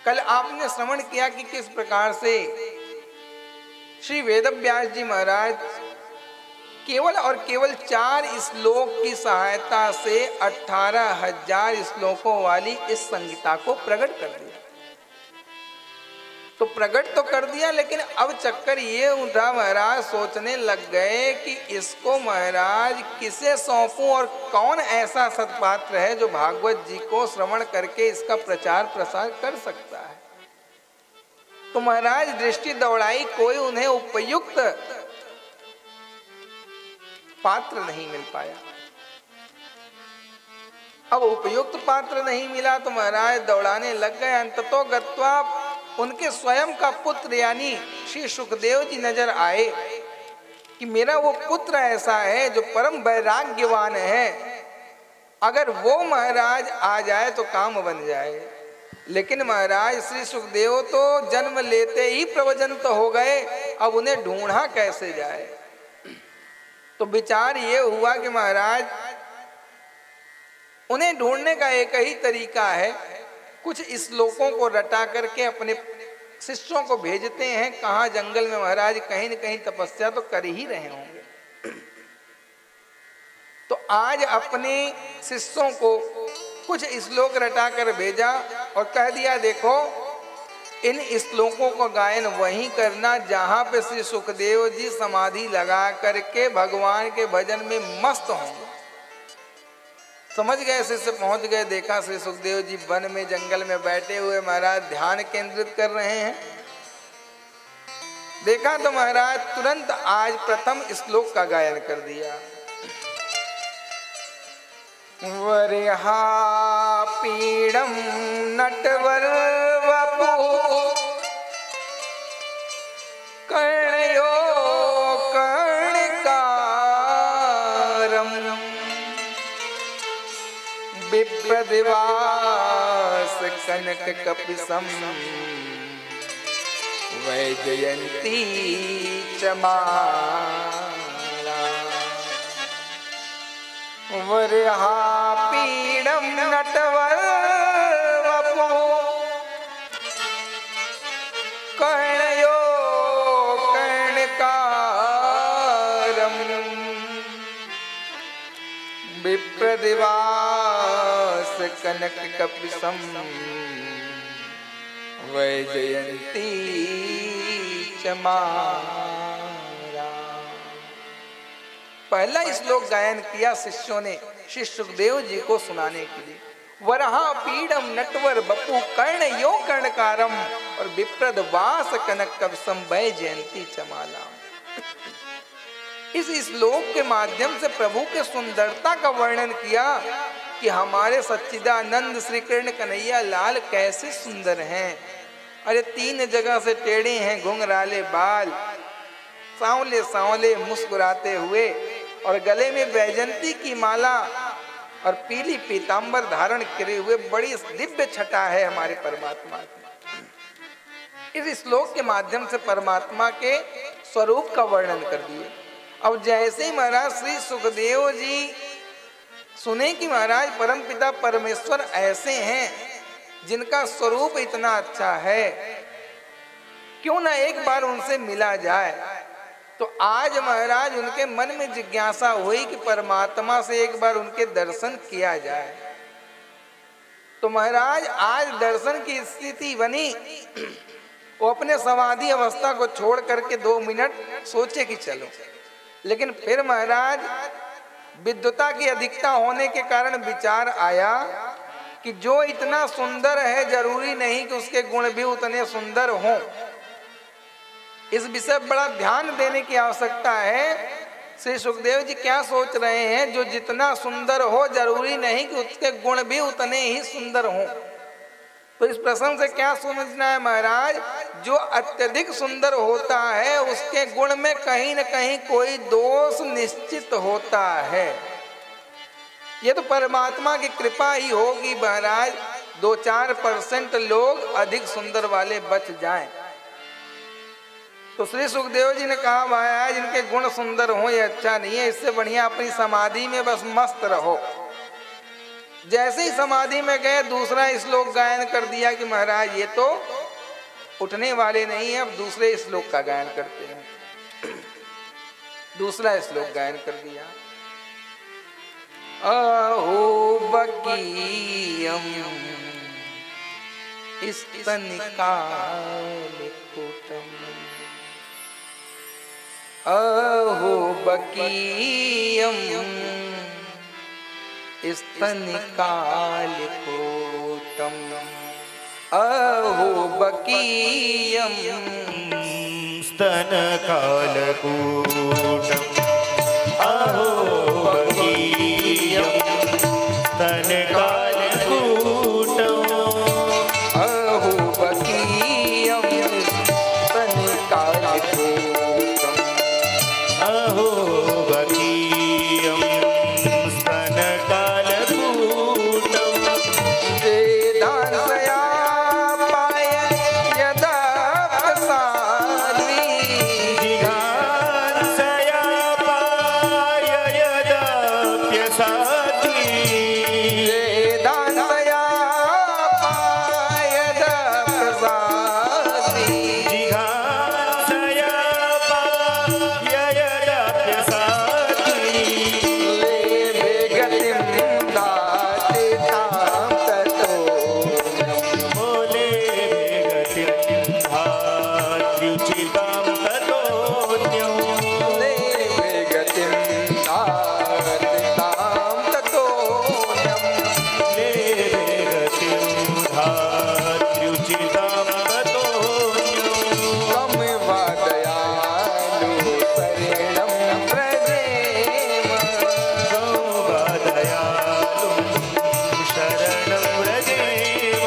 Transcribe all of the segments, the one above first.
कल आपने श्रवण किया कि किस प्रकार से श्री वेदव्यास जी महाराज केवल और केवल 4 श्लोक की सहायता से 18,000 श्लोकों वाली इस संहिता को प्रकट कर दिया। तो प्रकट तो कर दिया, लेकिन अब चक्कर ये उठा, महाराज सोचने लग गए कि इसको महाराज किसे सौंपूं और कौन ऐसा सत्पात्र है जो भागवत जी को श्रवण करके इसका प्रचार प्रसार कर सकता है। तो महाराज दृष्टि दौड़ाई, कोई उन्हें उपयुक्त पात्र नहीं मिल पाया। अब उपयुक्त पात्र नहीं मिला तो महाराज दौड़ाने लग गए। अंततो गत्वा उनके स्वयं का पुत्र यानी श्री सुखदेव जी नजर आए कि मेरा वो पुत्र ऐसा है जो परम वैराग्यवान है, अगर वो महाराज आ जाए तो काम बन जाए। लेकिन महाराज श्री सुखदेव तो जन्म लेते ही प्रवजंत हो गए, अब उन्हें ढूंढा कैसे जाए। तो विचार ये हुआ कि महाराज उन्हें ढूंढने का एक ही तरीका है, कुछ श्लोकों को रटा करके अपने शिष्यों को भेजते हैं। कहाँ जंगल में महाराज कहीं न कहीं तपस्या तो कर ही रहे होंगे। तो आज अपने शिष्यों को कुछ श्लोक रटा कर भेजा और कह दिया, देखो इन श्लोकों का गायन वहीं करना जहां पे श्री सुखदेव जी समाधि लगा करके भगवान के भजन में मस्त होंगे। समझ गए, शिष्य पहुंच गए, देखा श्री सुखदेव जी वन में जंगल में बैठे हुए महाराज ध्यान केंद्रित कर रहे हैं। देखा तो महाराज तुरंत आज प्रथम श्लोक का गायन कर दिया। वरिहा पीड़म नटवर वपु कर्णयो कर्णकारम विप्रदिवास कनक कपिसम वैजयंती चमाला। वरिहा पीड़म नटवर वपु कर्णयो कर्णकारम विप्रदिवास कनक कपिसम वैजयंती चमाला। पहला श्लोक गायन किया शिष्यों ने श्री सुखदेव जी को सुनाने के लिए। वरहा पीड़म नटवर बपु कर्ण यो कर्णकारम और विप्रद वास कनक कवसम वैजयंती चमाला। इस श्लोक के माध्यम से प्रभु के सुंदरता का वर्णन किया कि हमारे सच्चिदानंद श्री कृष्ण कन्हैया लाल कैसे सुंदर हैं। अरे 3 जगह से टेढ़े हैं, घुंघराले बाल, सांवले सांवले मुस्कुराते हुए, और गले में वैजयंती की माला और पीली पीतांबर धारण करे हुए बड़ी दिव्य छटा है हमारे परमात्मा की। इस श्लोक के माध्यम से परमात्मा के स्वरूप का वर्णन कर दिए। अब जैसे ही महाराज श्री सुखदेव जी सुने कि महाराज परमपिता परमेश्वर ऐसे हैं जिनका स्वरूप इतना अच्छा है, क्यों ना एक बार उनसे मिला जाए। तो आज महाराज उनके मन में जिज्ञासा हुई कि परमात्मा से एक बार उनके दर्शन किया जाए। तो महाराज आज दर्शन की स्थिति बनी। वो अपने समाधि अवस्था को छोड़ करके 2 मिनट सोचे कि चलो, लेकिन फिर महाराज विद्वता की अधिकता होने के कारण विचार आया कि जो इतना सुंदर है जरूरी नहीं कि उसके गुण भी उतने सुंदर हों। इस विषय बड़ा ध्यान देने की आवश्यकता है। श्री सुखदेव जी क्या सोच रहे हैं, जो जितना सुंदर हो जरूरी नहीं कि उसके गुण भी उतने ही सुंदर हों। तो इस प्रसंग से क्या समझना है महाराज, जो अत्यधिक सुंदर होता है उसके गुण में कहीं न कहीं कोई दोष निश्चित होता है। ये तो परमात्मा की कृपा ही होगी महाराज, 2-4% लोग अधिक सुंदर वाले बच जाएं। तो श्री सुखदेव जी ने कहा महाराज इनके गुण सुंदर हो ये अच्छा नहीं है, इससे बढ़िया अपनी समाधि में बस मस्त रहो। जैसे ही समाधि में गए दूसरा श्लोक गायन कर दिया कि महाराज ये तो उठने वाले नहीं है, अब दूसरे श्लोक का गायन करते हैं। दूसरा श्लोक गायन कर दिया। अहो बकीयम स्तनिकालकूटम, अहो बकीयम स्तनिकालकूटम, अहो बकीयम स्तनकालकूटम, अहो बकीयम स्तनकालकूटम, अहो बकीयम स्तनिकालकूटम, अहो बकीयम स्तनकालकूटम, वेदांसया पाय यदा प्रसाद्वी, जिघांसया पाय यदाप्यसाद्वी, वेदांसया पाय यदा प्रसाद्वी, जिघांसया पाय यदाप्यसाद्वी, लेभे गतिं दाति तां ततो, बोले गतिं धात्र्युचितां ततोऽन्यो, लेभे गतिं दाति तां ततोऽन्यम्। लेभे गतिं धात्र्युचितां ततोऽन्यो, कम वा दयालु शरणं व्रजेम, गौवदयालुं शरणं व्रजेम,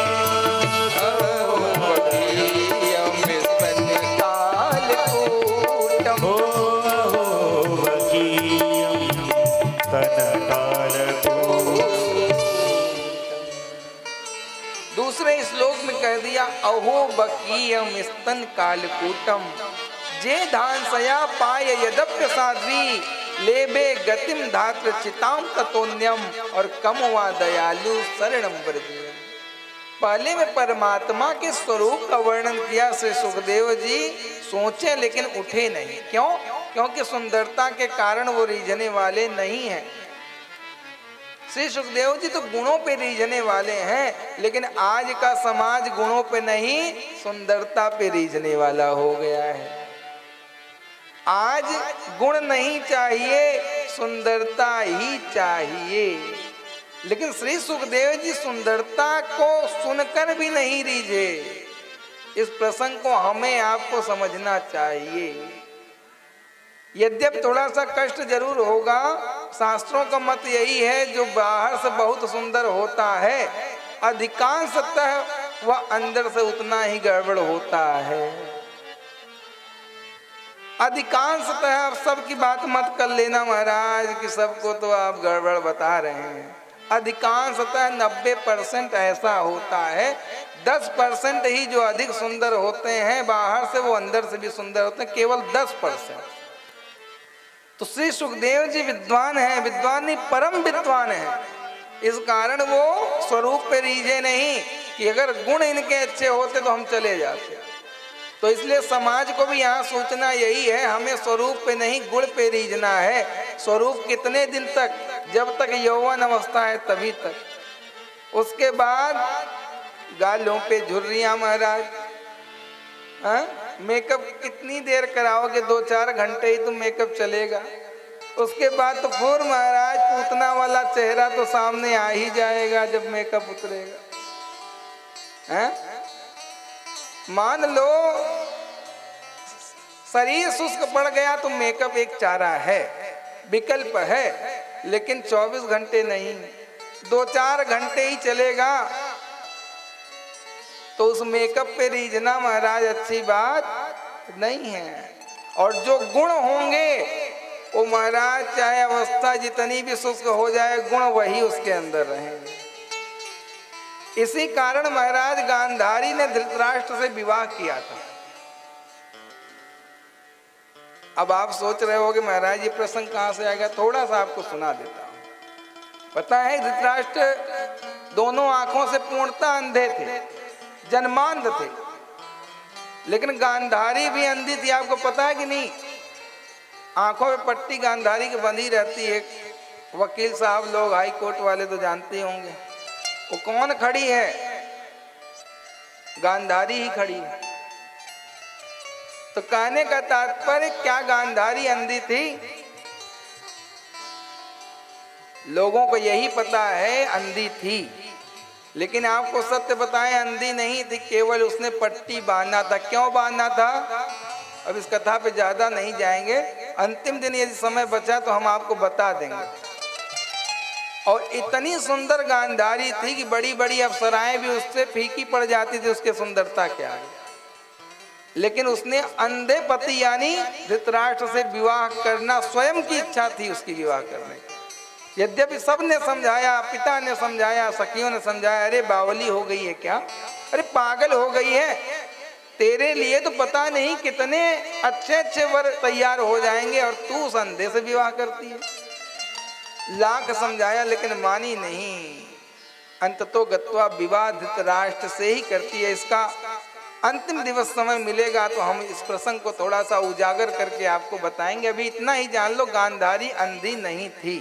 अहो बकीयं स्तनिकालकूटम्, अहो बकीयं स्तनकालकूटम्। दूसरे श्लोक में कह दिया अहो बकीयम स्तन कालकूटम, जे धानसया पाय यदप्य साध्वी, लेबे गतिम धात्र चिताम ततोन्यम, और कम वा दयालु शरणम व्रजेम। पहले में परमात्मा के स्वरूप का वर्णन किया श्री सुखदेव जी, सोचे लेकिन उठे नहीं। क्यों? क्योंकि सुंदरता के कारण वो रीझने वाले नहीं हैं। श्री सुखदेव जी तो गुणों पे रीझने वाले हैं, लेकिन आज का समाज गुणों पे नहीं सुंदरता पे रीझने वाला हो गया है। आज गुण नहीं चाहिए, सुंदरता ही चाहिए। लेकिन श्री सुखदेव जी सुंदरता को सुनकर भी नहीं रीझे। इस प्रसंग को हमें आपको समझना चाहिए। यद्यप थोड़ा सा कष्ट जरूर होगा, शास्त्रों का मत यही है जो बाहर से बहुत सुंदर होता है अधिकांशतः वह अंदर से उतना ही गड़बड़ होता है। अधिकांशतः आप सबकी बात मत कर लेना महाराज कि सबको तो आप गड़बड़ बता रहे हैं। अधिकांशतः 90% ऐसा होता है, 10% ही जो अधिक सुंदर होते हैं बाहर से, वो अंदर से भी सुंदर होते हैं, केवल 10%। तो श्री सुखदेव जी विद्वान हैं, विद्वान नहीं परम विद्वान हैं। इस कारण वो स्वरूप पे रीझे नहीं कि अगर गुण इनके अच्छे होते तो हम चले जाते। तो इसलिए समाज को भी यहाँ सोचना यही है, हमें स्वरूप पे नहीं गुण पे रीझना है। स्वरूप कितने दिन तक? जब तक यौवन अवस्था है तभी तक। उसके बाद गालों पे झुर्रियाँ महाराज, मेकअप कितनी देर कराओगे? 2-4 घंटे ही तो मेकअप चलेगा। उसके बाद तो फिर महाराज पूतना वाला चेहरा तो सामने आ ही जाएगा जब मेकअप उतरेगा। मान लो शरीर शुष्क पड़ गया तो मेकअप एक चारा है, विकल्प है, लेकिन 24 घंटे नहीं, 2-4 घंटे ही चलेगा। तो उस मेकअप पे रीझना महाराज अच्छी बात नहीं है। और जो गुण होंगे वो महाराज चाहे अवस्था जितनी भी शुष्क हो जाए, गुण वही उसके अंदर रहेंगे। इसी कारण महाराज गांधारी ने धृतराष्ट्र से विवाह किया था। अब आप सोच रहे हो कि महाराज ये प्रसंग कहां से आ गया, थोड़ा सा आपको सुना देता हूं। पता है धृतराष्ट्र दोनों आंखों से पूर्णतः अंधे थे, जन्मांध थे, लेकिन गांधारी भी अंधी थी। आपको पता है कि नहीं? आंखों में पट्टी गांधारी की बंधी रहती है। वकील साहब लोग, हाई कोर्ट वाले तो जानते ही होंगे। वो कौन खड़ी है? गांधारी ही खड़ी है। तो कहने का तात्पर्य, क्या गांधारी अंधी थी? लोगों को यही पता है अंधी थी, लेकिन आपको सत्य बताएं, अंधी नहीं थी, केवल उसने पट्टी बांधा था। क्यों बांधा था? अब इस कथा पे ज्यादा नहीं जाएंगे, अंतिम दिन यदि समय बचा तो हम आपको बता देंगे। और इतनी सुंदर गांधारी थी कि बड़ी बड़ी अप्सराएं भी उससे फीकी पड़ जाती थी उसके सुंदरता के आगे। लेकिन उसने अंधे पति यानी धृतराष्ट्र से विवाह करना, स्वयं की इच्छा थी उसकी विवाह करने की। यद्यपि सब ने समझाया, पिता ने समझाया, सखियों ने समझाया, अरे बावली हो गई है क्या, अरे पागल हो गई है, तेरे लिए तो पता नहीं कितने अच्छे अच्छे वर तैयार हो जाएंगे और तू उस अंधे से विवाह करती है। लाख समझाया लेकिन मानी नहीं। अंततो गत्वा विवाह धृतराष्ट्र से ही करती है। इसका अंतिम दिवस समय मिलेगा तो हम इस प्रसंग को थोड़ा सा उजागर करके आपको बताएंगे। अभी इतना ही जान लो, गांधारी अंधी नहीं थी,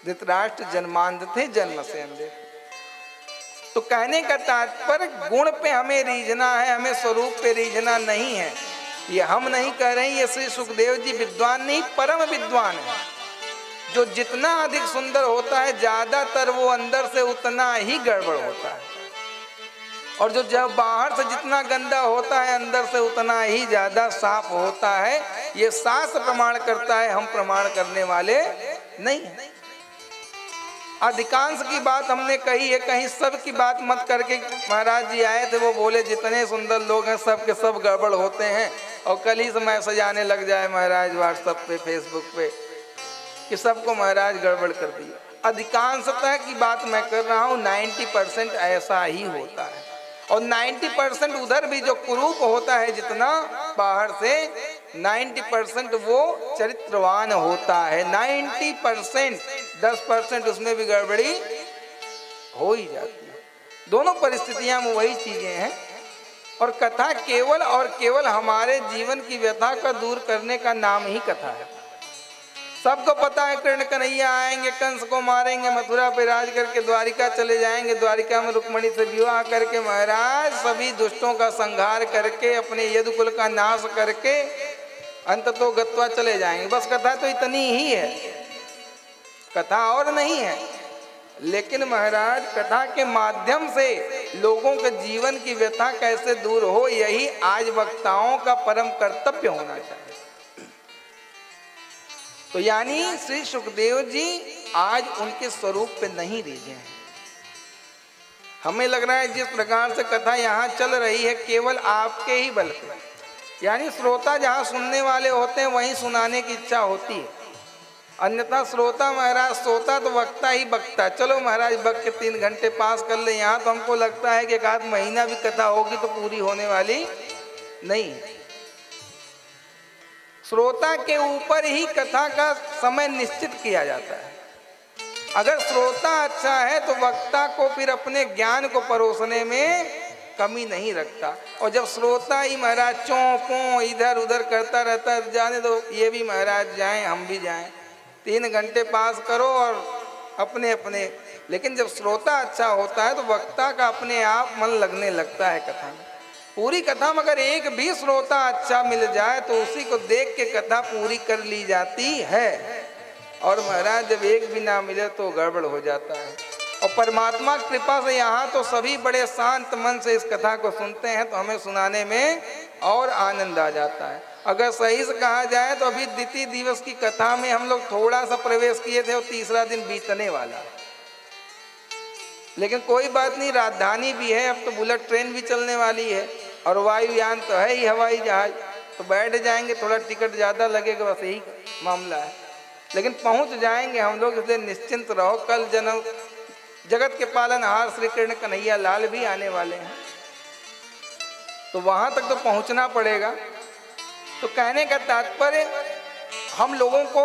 धृतराष्ट्र जन्मांध थे, जन्म से अंधे। तो कहने का तात्पर्य, गुण पे हमें रीझना है, हमें स्वरूप पे रीझना नहीं है। ये हम नहीं कह रहे हैं, ये श्री सुखदेव जी विद्वान नहीं, परम विद्वान है। जो जितना अधिक सुंदर होता है, ज्यादातर वो अंदर से उतना ही गड़बड़ होता है, और जो जब बाहर से जितना गंदा होता है, अंदर से उतना ही ज्यादा साफ होता है। ये शास्त्र प्रमाण करता है, हम प्रमाण करने वाले नहीं है। अधिकांश की बात हमने कही है, कहीं सब की बात मत करके। महाराज जी आए थे, वो बोले जितने सुंदर लोग हैं सब के सब गड़बड़ होते हैं, और कल ही से मैसेज आने लग जाए महाराज व्हाट्सएप पे, फेसबुक पे, कि सबको महाराज गड़बड़ कर दिया। अधिकांशतः की बात मैं कर रहा हूँ, 90% ऐसा ही होता है। और 90% उधर भी जो कुरूप होता है जितना बाहर से, 90% वो चरित्रवान होता है। 90%, 10% उसमें भी गड़बड़ी हो ही जाती है। दोनों परिस्थितियां में वही चीजें हैं। और कथा केवल और केवल हमारे जीवन की व्यथा का दूर करने का नाम ही कथा है। सबको पता है कृष्ण कन्हैया आएंगे, कंस को मारेंगे, मथुरा पे राज करके द्वारिका चले जाएंगे, द्वारिका में रुक्मणी से विवाह करके महाराज सभी दुष्टों का संहार करके, अपने यदुकुल का नाश करके अंततो गत्वा चले जाएंगे। बस कथा तो इतनी ही है, कथा और नहीं है। लेकिन महाराज कथा के माध्यम से लोगों के जीवन की व्यथा कैसे दूर हो, यही आज वक्ताओं का परम कर्तव्य होना चाहिए। तो यानी श्री सुखदेव जी आज उनके स्वरूप पे नहीं रीझे हैं। हमें लग रहा है जिस प्रकार से कथा यहाँ चल रही है केवल आपके ही बल पे, यानी श्रोता जहाँ सुनने वाले होते हैं वहीं सुनाने की इच्छा होती है। अन्यथा श्रोता महाराज सोता तो वक्ता ही बकता, चलो महाराज बक के 3 घंटे पास कर ले। यहाँ तो हमको लगता है कि 1 महीना भी कथा होगी तो पूरी होने वाली नहीं। श्रोता के ऊपर ही कथा का समय निश्चित किया जाता है। अगर श्रोता अच्छा है तो वक्ता को फिर अपने ज्ञान को परोसने में कमी नहीं रखता। और जब श्रोता ही महाराज चौंपों इधर उधर करता रहता है, जाने दो ये भी महाराज जाएं हम भी जाएं, 3 घंटे पास करो और अपने अपने। लेकिन जब श्रोता अच्छा होता है तो वक्ता का अपने आप मन लगने लगता है कथा में। पूरी कथा में अगर एक भी श्रोता अच्छा मिल जाए तो उसी को देख के कथा पूरी कर ली जाती है। और महाराज जब एक भी ना मिले तो गड़बड़ हो जाता है। और परमात्मा की कृपा से यहाँ तो सभी बड़े शांत मन से इस कथा को सुनते हैं, तो हमें सुनाने में और आनंद आ जाता है। अगर सही से कहा जाए तो अभी द्वितीय दिवस की कथा में हम लोग थोड़ा सा प्रवेश किए थे और तीसरा दिन बीतने वाला है। लेकिन कोई बात नहीं, राजधानी भी है, अब तो बुलेट ट्रेन भी चलने वाली है और वायुयान तो है ही, हवाई जहाज, तो बैठ जाएंगे, थोड़ा टिकट ज़्यादा लगेगा, बस यही मामला है। लेकिन पहुंच जाएंगे हम लोग, इसलिए निश्चिंत रहो। कल जगत के पालनहार श्री कृष्ण कन्हैया लाल भी आने वाले हैं, तो वहां तक तो पहुंचना पड़ेगा। तो कहने का तात्पर्य, हम लोगों को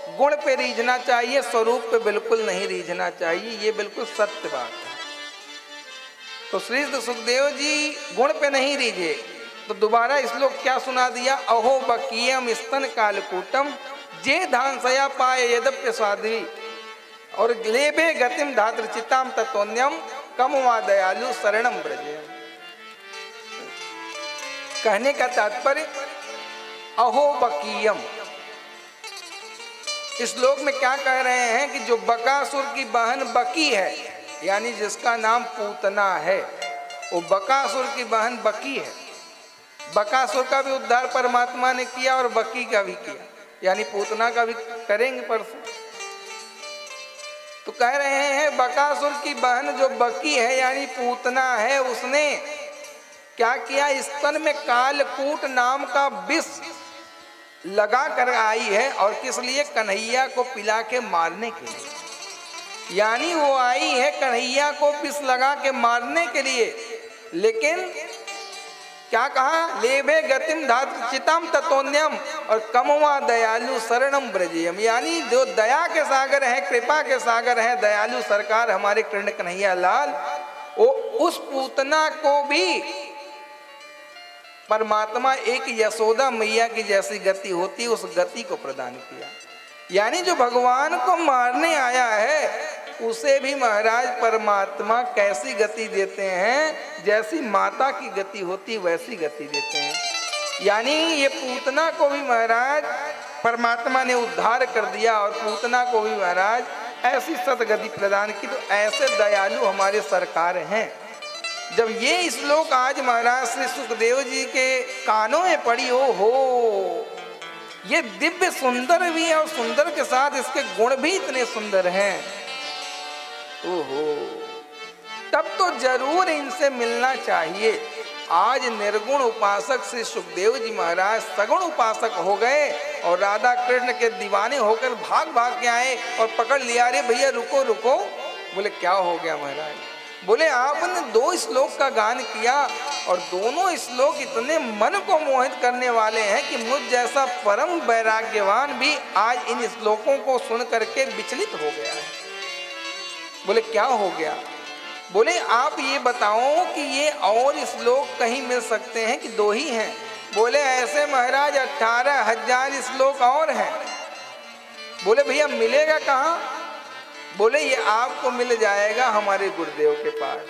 गुण पे रीझना चाहिए, स्वरूप पे बिल्कुल नहीं रीझना चाहिए। ये बिल्कुल सत्य बात है। तो श्री सुखदेव जी गुण पे नहीं रीझे, तो दोबारा श्लोक क्या सुना दिया? अहो बकीयम स्तन कालकूटम जे धांसया पाए यद्यप्य स्वाध्वी और लेबे गतिम धातृचिताम तत्वन्यम कम वा दयालु शरणम ब्रजे। कहने का तात्पर्य अहो बकीयम, इस श्लोक में क्या कह रहे हैं कि जो बकासुर की बहन बकी है, यानी जिसका नाम पूतना है, वो बकासुर की बहन बकी है। बकासुर का भी उद्धार परमात्मा ने किया और बकी का भी किया, यानी पूतना का भी करेंगे परसों। तो कह रहे हैं बकासुर की बहन जो बकी है यानी पूतना है, उसने क्या किया? स्तन में कालकूट नाम का विष लगा कर आई है, और किस लिए? कन्हैया को पिला के मारने के लिए। यानी वो आई है कन्हैया को विष लगा के मारने के लिए। लेकिन क्या कहा? लेभे गतिम धातु चितम तत्वन्यम और कमवा दयालु शरणम ब्रजेयम, यानी जो दया के सागर हैं, कृपा के सागर हैं, दयालु सरकार हमारे कृष्ण कन्हैया लाल, वो उस पूतना को भी परमात्मा एक यशोदा मैया की जैसी गति होती, उस गति को प्रदान किया। यानी जो भगवान को मारने आया है उसे भी महाराज परमात्मा कैसी गति देते हैं? जैसी माता की गति होती वैसी गति देते हैं। यानी ये पूतना को भी महाराज परमात्मा ने उद्धार कर दिया और पूतना को भी महाराज ऐसी सदगति प्रदान की। तो ऐसे दयालु हमारे सरकार हैं। जब ये श्लोक आज महाराज श्री सुखदेव जी के कानों में पड़ी, हो ये दिव्य सुंदर भी है और सुंदर के साथ इसके गुण भी इतने सुंदर हैं, ओहो, तब तो जरूर इनसे मिलना चाहिए। आज निर्गुण उपासक श्री सुखदेव जी महाराज सगुण उपासक हो गए और राधा कृष्ण के दीवाने होकर भाग भाग के आए और पकड़ लिया। अरे भैया रुको रुको। बोले क्या हो गया महाराज? बोले आपने 2 श्लोक का गान किया और दोनों श्लोक इतने मन को मोहित करने वाले हैं कि मुझ जैसा परम वैराग्यवान भी आज इन श्लोकों को सुन करके विचलित हो गया है। बोले क्या हो गया? बोले आप ये बताओ कि ये और श्लोक कहीं मिल सकते हैं कि 2 ही हैं? बोले ऐसे महाराज 18,000 श्लोक और हैं। बोले भैया मिलेगा कहाँ? बोले ये आपको मिल जाएगा हमारे गुरुदेव के पास।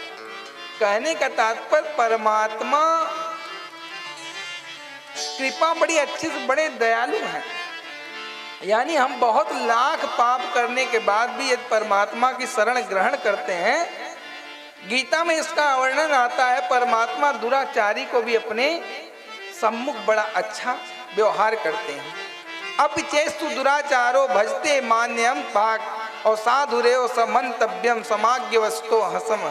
कहने का तात्पर्य परमात्मा कृपा बड़ी अच्छी से बड़े दयालु हैं। यानी हम बहुत लाख पाप करने के बाद भी यदि परमात्मा की शरण ग्रहण करते हैं, गीता में इसका वर्णन आता है, परमात्मा दुराचारी को भी अपने सम्मुख बड़ा अच्छा व्यवहार करते हैं। अपिचेस्तु दुराचारो भजते मान्यम पाक और साधुरेव समन्तव्यम समाज्ञवस्तो हसम।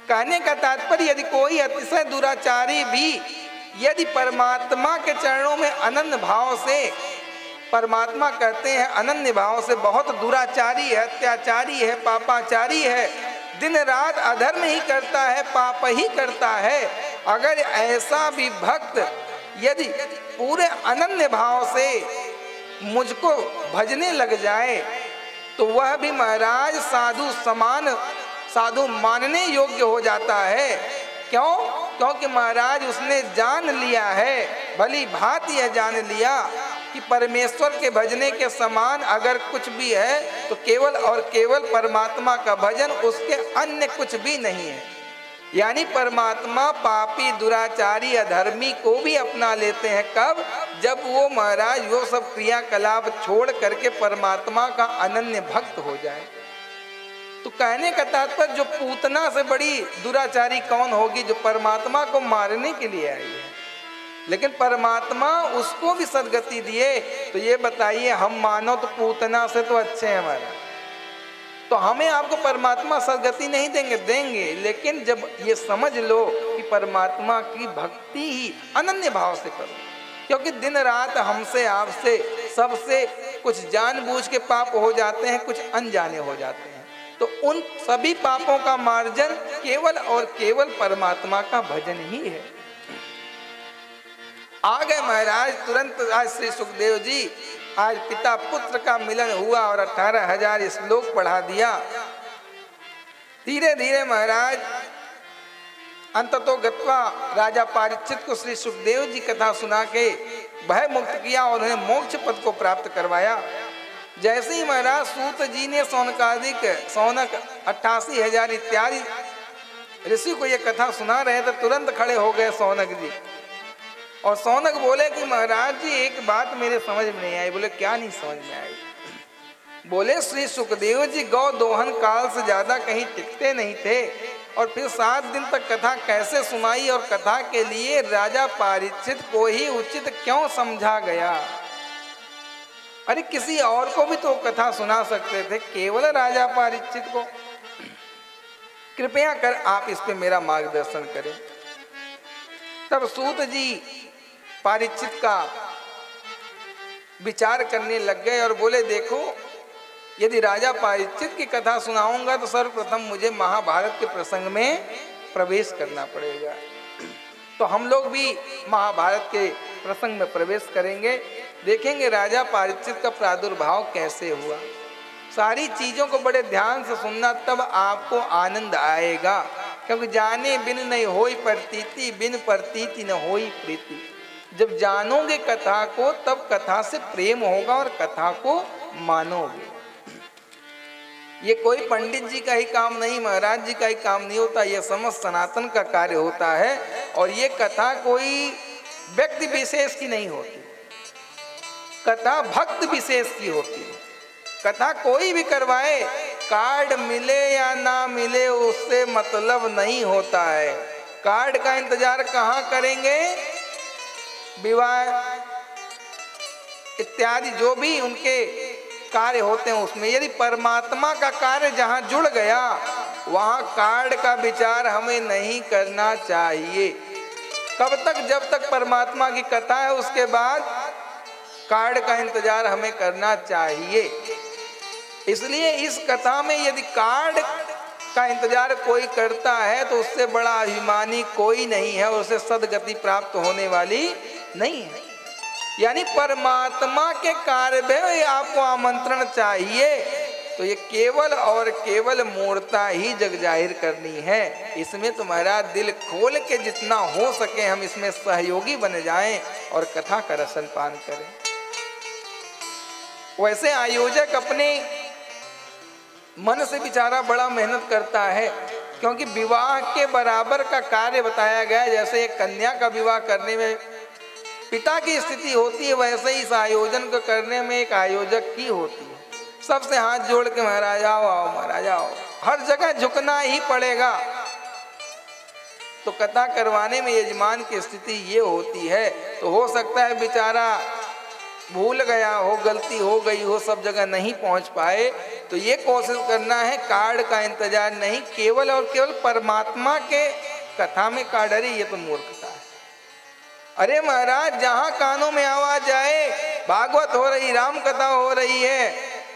कहने का तात्पर्य यदि कोई अतिशय दुराचारी भी यदि परमात्मा के चरणों में अनन्य भाव से, परमात्मा कहते हैं अनन्य भाव से बहुत दुराचारी है, अत्याचारी है, पापाचारी है, दिन रात अधर्म ही करता है, पाप ही करता है, अगर ऐसा भी भक्त यदि पूरे अनन्य भाव से मुझको भजने लग जाए तो वह भी महाराज साधु समान, साधु मानने योग्य हो जाता है। क्यों? क्योंकि महाराज उसने जान लिया है, भली भांति यह जान लिया कि परमेश्वर के भजने के समान अगर कुछ भी है तो केवल और केवल परमात्मा का भजन, उसके अन्य कुछ भी नहीं है। यानी परमात्मा पापी, दुराचारी, अधर्मी को भी अपना लेते हैं। कब? जब वो महाराज वो सब क्रियाकलाप छोड़ करके परमात्मा का अनन्य भक्त हो जाए। तो कहने का तात्पर्य जो पूतना से बड़ी दुराचारी कौन होगी? जो परमात्मा को मारने के लिए आई है, लेकिन परमात्मा उसको भी सदगति दिए। तो ये बताइए, हम मानो तो पूतना से तो अच्छे हैं हमारा, तो हमें आपको परमात्मा सदगति नहीं देंगे? देंगे, लेकिन जब ये समझ लो कि परमात्मा की भक्ति ही अनन्य भाव से करो। क्योंकि दिन रात हमसे आपसे सबसे कुछ जानबूझ के पाप हो जाते हैं, कुछ अनजाने हो जाते हैं। तो उन सभी पापों का मार्जन केवल और केवल परमात्मा का भजन ही है। आ गए महाराज तुरंत आज श्री सुखदेव जी आज पिता पुत्र का मिलन हुआ और 18,000 श्लोक पढ़ा दिया। धीरे धीरे महाराज अंततो गत्वा राजा परीक्षित को श्री सुखदेव जी कथा सुना के भय मुक्त किया और उन्हें मोक्ष पद को प्राप्त करवाया। जैसे ही महाराज सूत जी ने सौनक 88,000 इत्यादि ऋषि को ये कथा सुना रहे थे, तुरंत खड़े हो गए सौनक जी। और सौनक बोले कि महाराज जी एक बात मेरे समझ में नहीं आई। बोले क्या नहीं समझ में आई? बोले श्री सुखदेव जी गौ दोहन काल से ज्यादा कहीं टिकते नहीं थे और फिर 7 दिन तक कथा कैसे सुनाई, और कथा के लिए राजा परीक्षित को ही उचित क्यों समझा गया? अरे किसी और को भी तो कथा सुना सकते थे, केवल राजा परीक्षित को। कृपया कर आप इस पे मेरा मार्गदर्शन करें। तब सूत जी परीक्षित का विचार करने लग गए और बोले देखो, यदि राजा परीक्षित की कथा सुनाऊंगा तो सर्वप्रथम मुझे महाभारत के प्रसंग में प्रवेश करना पड़ेगा। तो हम लोग भी महाभारत के प्रसंग में प्रवेश करेंगे, देखेंगे राजा परीक्षित का प्रादुर्भाव कैसे हुआ। सारी चीजों को बड़े ध्यान से सुनना, तब आपको आनंद आएगा। क्योंकि जाने बिन नहीं होई प्रतीति, बिन प्रतीति न होई प्रीति। जब जानोगे कथा को तब कथा से प्रेम होगा और कथा को मानोगे। ये कोई पंडित जी का ही काम नहीं, महाराज जी का ही काम नहीं होता, यह समस्त सनातन का कार्य होता है। और ये कथा कोई व्यक्ति विशेष की नहीं होती, कथा भक्त विशेष की होती है। कथा कोई भी करवाए, कार्ड मिले या ना मिले उससे मतलब नहीं होता है। कार्ड का इंतजार कहाँ करेंगे? विवाह इत्यादि जो भी उनके कार्य होते हैं उसमें। यदि परमात्मा का कार्य जहाँ जुड़ गया वहाँ कार्ड का विचार हमें नहीं करना चाहिए। कब तक? जब तक परमात्मा की कथा है, उसके बाद कार्ड का इंतजार हमें करना चाहिए। इसलिए इस कथा में यदि कार्ड का इंतजार कोई करता है तो उससे बड़ा अभिमानी कोई नहीं है और उसे सदगति प्राप्त होने वाली नहीं है। यानी परमात्मा के कार्य में आपको आमंत्रण चाहिए तो ये केवल और केवल मूर्ता ही जग जाहिर करनी है। इसमें तुम्हारा दिल खोल के जितना हो सके हम इसमें सहयोगी बन जाएं और कथा का रसन पान करें। वैसे आयोजक अपने मन से बेचारा बड़ा मेहनत करता है, क्योंकि विवाह के बराबर का कार्य बताया गया। जैसे एक कन्या का विवाह करने में पिता की स्थिति होती है, वैसे ही इस आयोजन को करने में एक आयोजक की होती है। सबसे हाथ जोड़ के महाराज आओ आओ महाराज आओ, हर जगह झुकना ही पड़ेगा। तो कथा करवाने में यजमान की स्थिति ये होती है। तो हो सकता है बेचारा भूल गया हो, गलती हो गई हो, सब जगह नहीं पहुंच पाए, तो ये कोशिश करना है कार्ड का इंतजार नहीं, केवल और केवल परमात्मा के कथा में कार्ड। अरे ये तो मूर्खता है। अरे महाराज जहाँ कानों में आवाज आए भागवत हो रही, राम कथा हो रही है,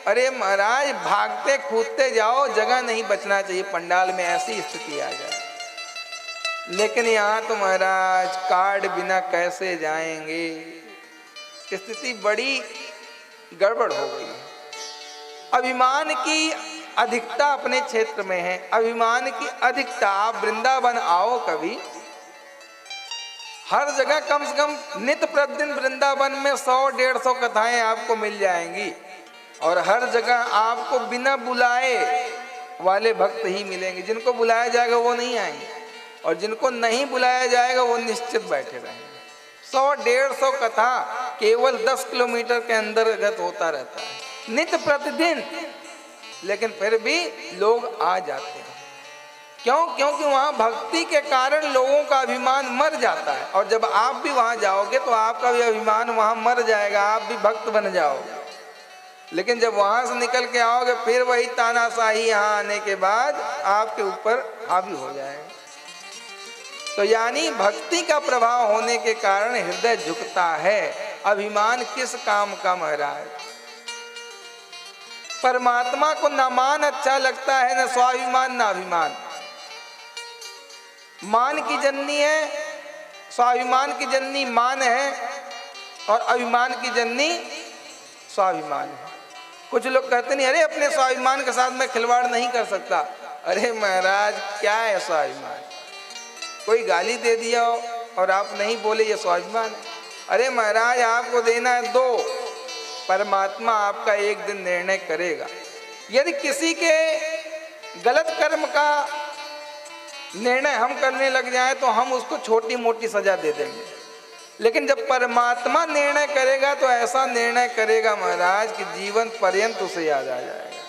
अरे महाराज भागते कूदते जाओ, जगह नहीं बचना चाहिए पंडाल में, ऐसी स्थिति आ जाए। लेकिन यहाँ तो महाराज कार्ड बिना कैसे जाएंगे, स्थिति बड़ी गड़बड़ हो गई है। अभिमान की अधिकता अपने क्षेत्र में है, अभिमान की अधिकता। आप वृंदावन आओ कभी, हर जगह कम से कम नित्य प्रतिदिन वृंदावन में 100-150 कथाएं आपको मिल जाएंगी और हर जगह आपको बिना बुलाए वाले भक्त ही मिलेंगे। जिनको बुलाया जाएगा वो नहीं आएंगे और जिनको नहीं बुलाया जाएगा वो निश्चित बैठे रहेंगे। 100-150 कथा केवल 10 किलोमीटर के अंतर्गत होता रहता है नित्य प्रतिदिन, लेकिन फिर भी लोग आ जाते हैं। क्यों? क्योंकि वहाँ भक्ति के कारण लोगों का अभिमान मर जाता है। और जब आप भी वहाँ जाओगे तो आपका भी अभिमान वहाँ मर जाएगा, आप भी भक्त बन जाओगे। लेकिन जब वहाँ से निकल के आओगे फिर वही तानाशाही यहाँ आने के बाद आपके ऊपर हावी हो जाएगा। तो यानी भक्ति का प्रभाव होने के कारण हृदय झुकता है। अभिमान किस काम का महाराज? परमात्मा को न मान अच्छा लगता है, न स्वाभिमान न अभिमान। मान की जननी है, स्वाभिमान की जननी मान है और अभिमान की जननी स्वाभिमान है। कुछ लोग कहते नहीं, अरे अपने स्वाभिमान के साथ मैं खिलवाड़ नहीं कर सकता। अरे महाराज क्या है स्वाभिमान? कोई गाली दे दिया और आप नहीं बोले, ये स्वाभिमान है? अरे महाराज आपको देना है दो, परमात्मा आपका एक दिन निर्णय करेगा। यदि किसी के गलत कर्म का निर्णय हम करने लग जाएं तो हम उसको छोटी मोटी सजा दे देंगे, लेकिन जब परमात्मा निर्णय करेगा तो ऐसा निर्णय करेगा महाराज कि जीवन पर्यंत उसे याद आ जाएगा।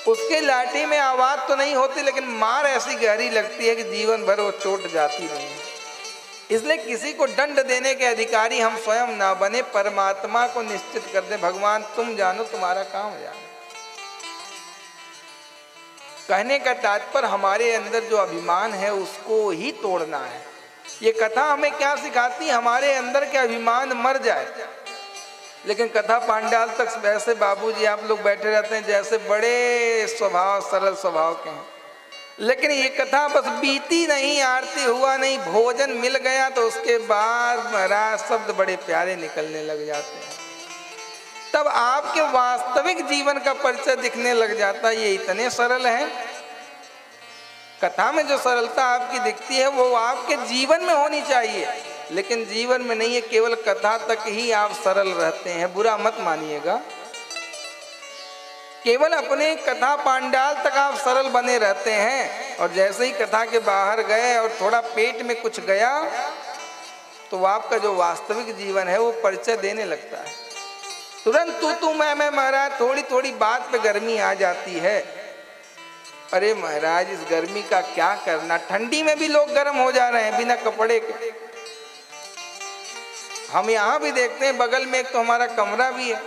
उसके लाठी में आवाज तो नहीं होती, लेकिन मार ऐसी गहरी लगती है कि जीवन भर वो चोट जाती नहीं है। इसलिए किसी को दंड देने के अधिकारी हम स्वयं ना बने, परमात्मा को निश्चित कर दें, भगवान तुम जानो, तुम्हारा काम जानो। कहने का तात्पर्य हमारे अंदर जो अभिमान है उसको ही तोड़ना है। ये कथा हमें क्या सिखाती है? हमारे अंदर के अभिमान मर जाए। लेकिन कथा पांडाल तक वैसे बाबूजी आप लोग बैठे रहते हैं जैसे बड़े स्वभाव, सरल स्वभाव के हैं, लेकिन ये कथा बस बीती नहीं, आरती हुआ नहीं, भोजन मिल गया तो उसके बाद महाराज शब्द बड़े प्यारे निकलने लग जाते हैं। तब आपके वास्तविक जीवन का परिचय दिखने लग जाता है। ये इतने सरल हैं। कथा में जो सरलता आपकी दिखती है वो आपके जीवन में होनी चाहिए, लेकिन जीवन में नहीं है, केवल कथा तक ही आप सरल रहते हैं। बुरा मत मानिएगा, केवल अपने कथा पांडाल तक आप सरल बने रहते हैं, और जैसे ही कथा के बाहर गए और थोड़ा पेट में कुछ गया तो आपका जो वास्तविक जीवन है वो परिचय देने लगता है। तुरंत तू मैं महाराज, थोड़ी थोड़ी बात पे गर्मी आ जाती है। अरे महाराज इस गर्मी का क्या करना, ठंडी में भी लोग गर्म हो जा रहे हैं बिना कपड़े के। हम यहाँ भी देखते हैं, बगल में एक तो हमारा कमरा भी है,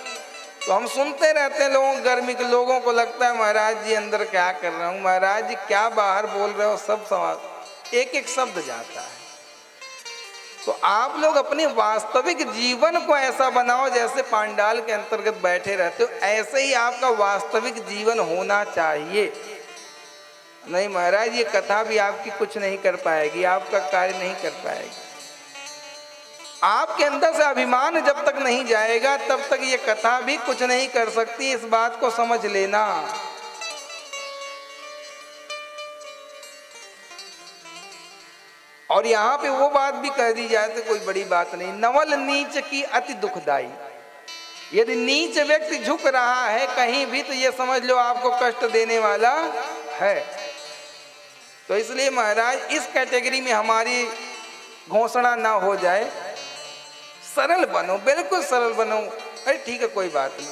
तो हम सुनते रहते हैं लोगों गर्मी के। लोगों को लगता है महाराज जी अंदर क्या कर रहा हूँ, महाराज जी क्या बाहर बोल रहे हो, सब समाज एक एक शब्द जाता है। तो आप लोग अपने वास्तविक जीवन को ऐसा बनाओ जैसे पांडाल के अंतर्गत बैठे रहते हो, ऐसे ही आपका वास्तविक जीवन होना चाहिए। नहीं महाराज ये कथा भी आपकी कुछ नहीं कर पाएगी, आपका कार्य नहीं कर पाएगी। आपके अंदर से अभिमान जब तक नहीं जाएगा तब तक ये कथा भी कुछ नहीं कर सकती, इस बात को समझ लेना। और यहाँ पे वो बात भी कह दी जाए तो कोई बड़ी बात नहीं। नवल नीच की अति दुखदाई, यदि नीच व्यक्ति झुक रहा है कहीं भी तो ये समझ लो आपको कष्ट देने वाला है। तो इसलिए महाराज इस कैटेगरी में हमारी घोषणा ना हो जाए, सरल बनो, बिल्कुल सरल बनो। अरे ठीक है कोई बात नहीं।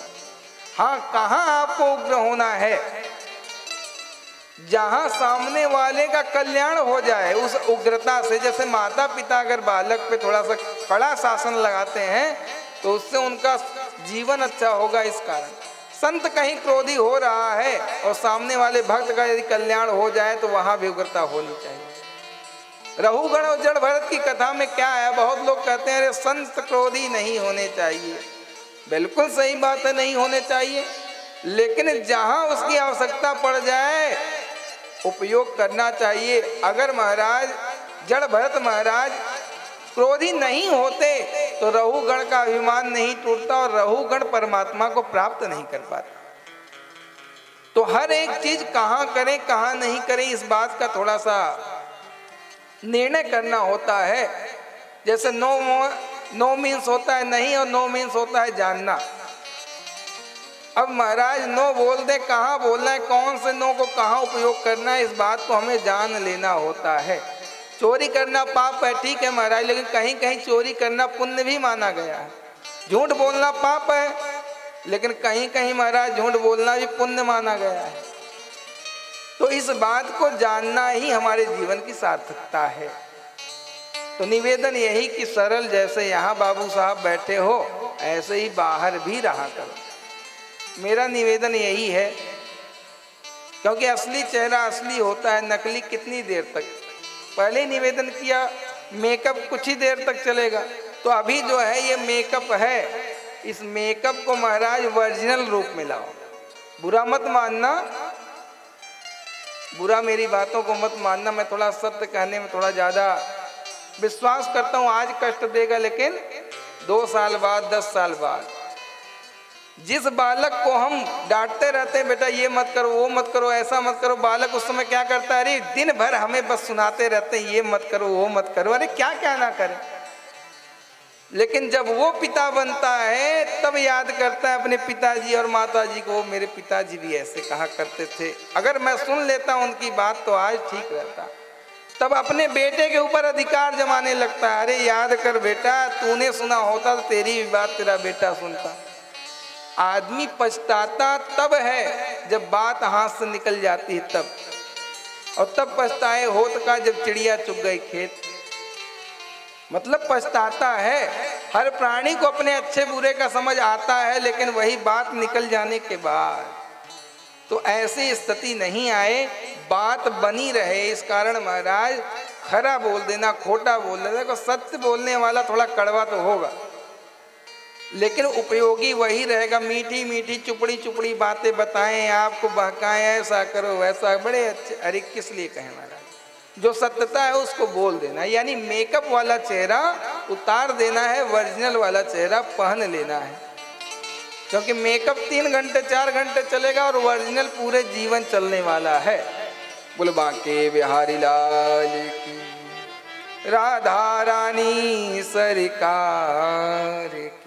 हाँ, कहाँ आपको उग्र होना है? जहां सामने वाले का कल्याण हो जाए उस उग्रता से। जैसे माता पिता अगर बालक पे थोड़ा सा कड़ा शासन लगाते हैं तो उससे उनका जीवन अच्छा होगा। इस कारण संत कहीं क्रोधी हो रहा है और सामने वाले भक्त का यदि कल्याण हो जाए तो वहां भी उग्रता होनी चाहिए। रहुगण और जड़ भरत की कथा में क्या है? बहुत लोग कहते हैं अरे संत क्रोधी नहीं होने चाहिए। बिल्कुल सही बात है, नहीं होने चाहिए, लेकिन जहां उसकी आवश्यकता पड़ जाए उपयोग करना चाहिए। अगर महाराज जड़ भरत महाराज क्रोधी नहीं होते तो रहुगण का अभिमान नहीं टूटता और रहुगण परमात्मा को प्राप्त नहीं कर पाता। तो हर एक चीज कहाँ करें कहाँ नहीं करें इस बात का थोड़ा सा निर्णय करना होता है। जैसे नो मीन्स होता है नहीं और नो मीन्स होता है जानना। अब महाराज नो बोल दे, कहाँ बोलना है, कौन से नो को कहाँ उपयोग करना है, इस बात को हमें जान लेना होता है। चोरी करना पाप है, ठीक है महाराज, लेकिन कहीं कहीं चोरी करना पुण्य भी माना गया है। झूठ बोलना पाप है, लेकिन कहीं कहीं महाराज झूठ बोलना भी पुण्य माना गया है। तो इस बात को जानना ही हमारे जीवन की सार्थकता है। तो निवेदन यही कि सरल जैसे यहाँ बाबू साहब बैठे हो ऐसे ही बाहर भी रहा करो। मेरा निवेदन यही है, क्योंकि असली चेहरा असली होता है, नकली कितनी देर तक। पहले ही निवेदन किया मेकअप कुछ ही देर तक चलेगा, तो अभी जो है ये मेकअप है, इस मेकअप को महाराज ओरिजिनल रूप में लाओ। बुरा मत मानना, बुरा मेरी बातों को मत मानना। मैं थोड़ा सत्य कहने में थोड़ा ज़्यादा विश्वास करता हूँ। आज कष्ट देगा, लेकिन 2 साल बाद 10 साल बाद जिस बालक को हम डांटते रहते हैं, बेटा ये मत करो, वो मत करो, ऐसा मत करो, बालक उस समय क्या करता है, अरे दिन भर हमें बस सुनाते रहते हैं, ये मत करो, वो मत करो, अरे क्या क्या ना करें। लेकिन जब वो पिता बनता है तब याद करता है अपने पिताजी और माताजी को, मेरे पिताजी भी ऐसे कहा करते थे, अगर मैं सुन लेता उनकी बात तो आज ठीक रहता। तब अपने बेटे के ऊपर अधिकार जमाने लगता है, अरे याद कर बेटा, तूने सुना होता तो तेरी भी बात तेरा बेटा सुनता। आदमी पछताता तब है जब बात हाथ से निकल जाती है तब, और तब पछताए होत का जब चिड़िया चुग गई खेत। मतलब पछताता है। हर प्राणी को अपने अच्छे बुरे का समझ आता है, लेकिन वही बात निकल जाने के बाद तो ऐसी स्थिति नहीं आए, बात बनी रहे। इस कारण महाराज खरा बोल देना, खोटा बोल देना, देखो सत्य बोलने वाला थोड़ा कड़वा तो होगा लेकिन उपयोगी वही रहेगा। मीठी मीठी चुपड़ी चुपड़ी बातें बताएं, आपको बहकाएं, ऐसा करो वैसा, बड़े अच्छे। अरे किस लिए कहें महाराज, जो सत्यता है उसको बोल देना, यानी मेकअप वाला चेहरा उतार देना है, ओरिजिनल वाला चेहरा पहन लेना है। क्योंकि मेकअप 3 घंटे 4 घंटे चलेगा और ओरिजिनल पूरे जीवन चलने वाला है। बोल बांके बिहारी लाल की, राधा रानी सरकार की।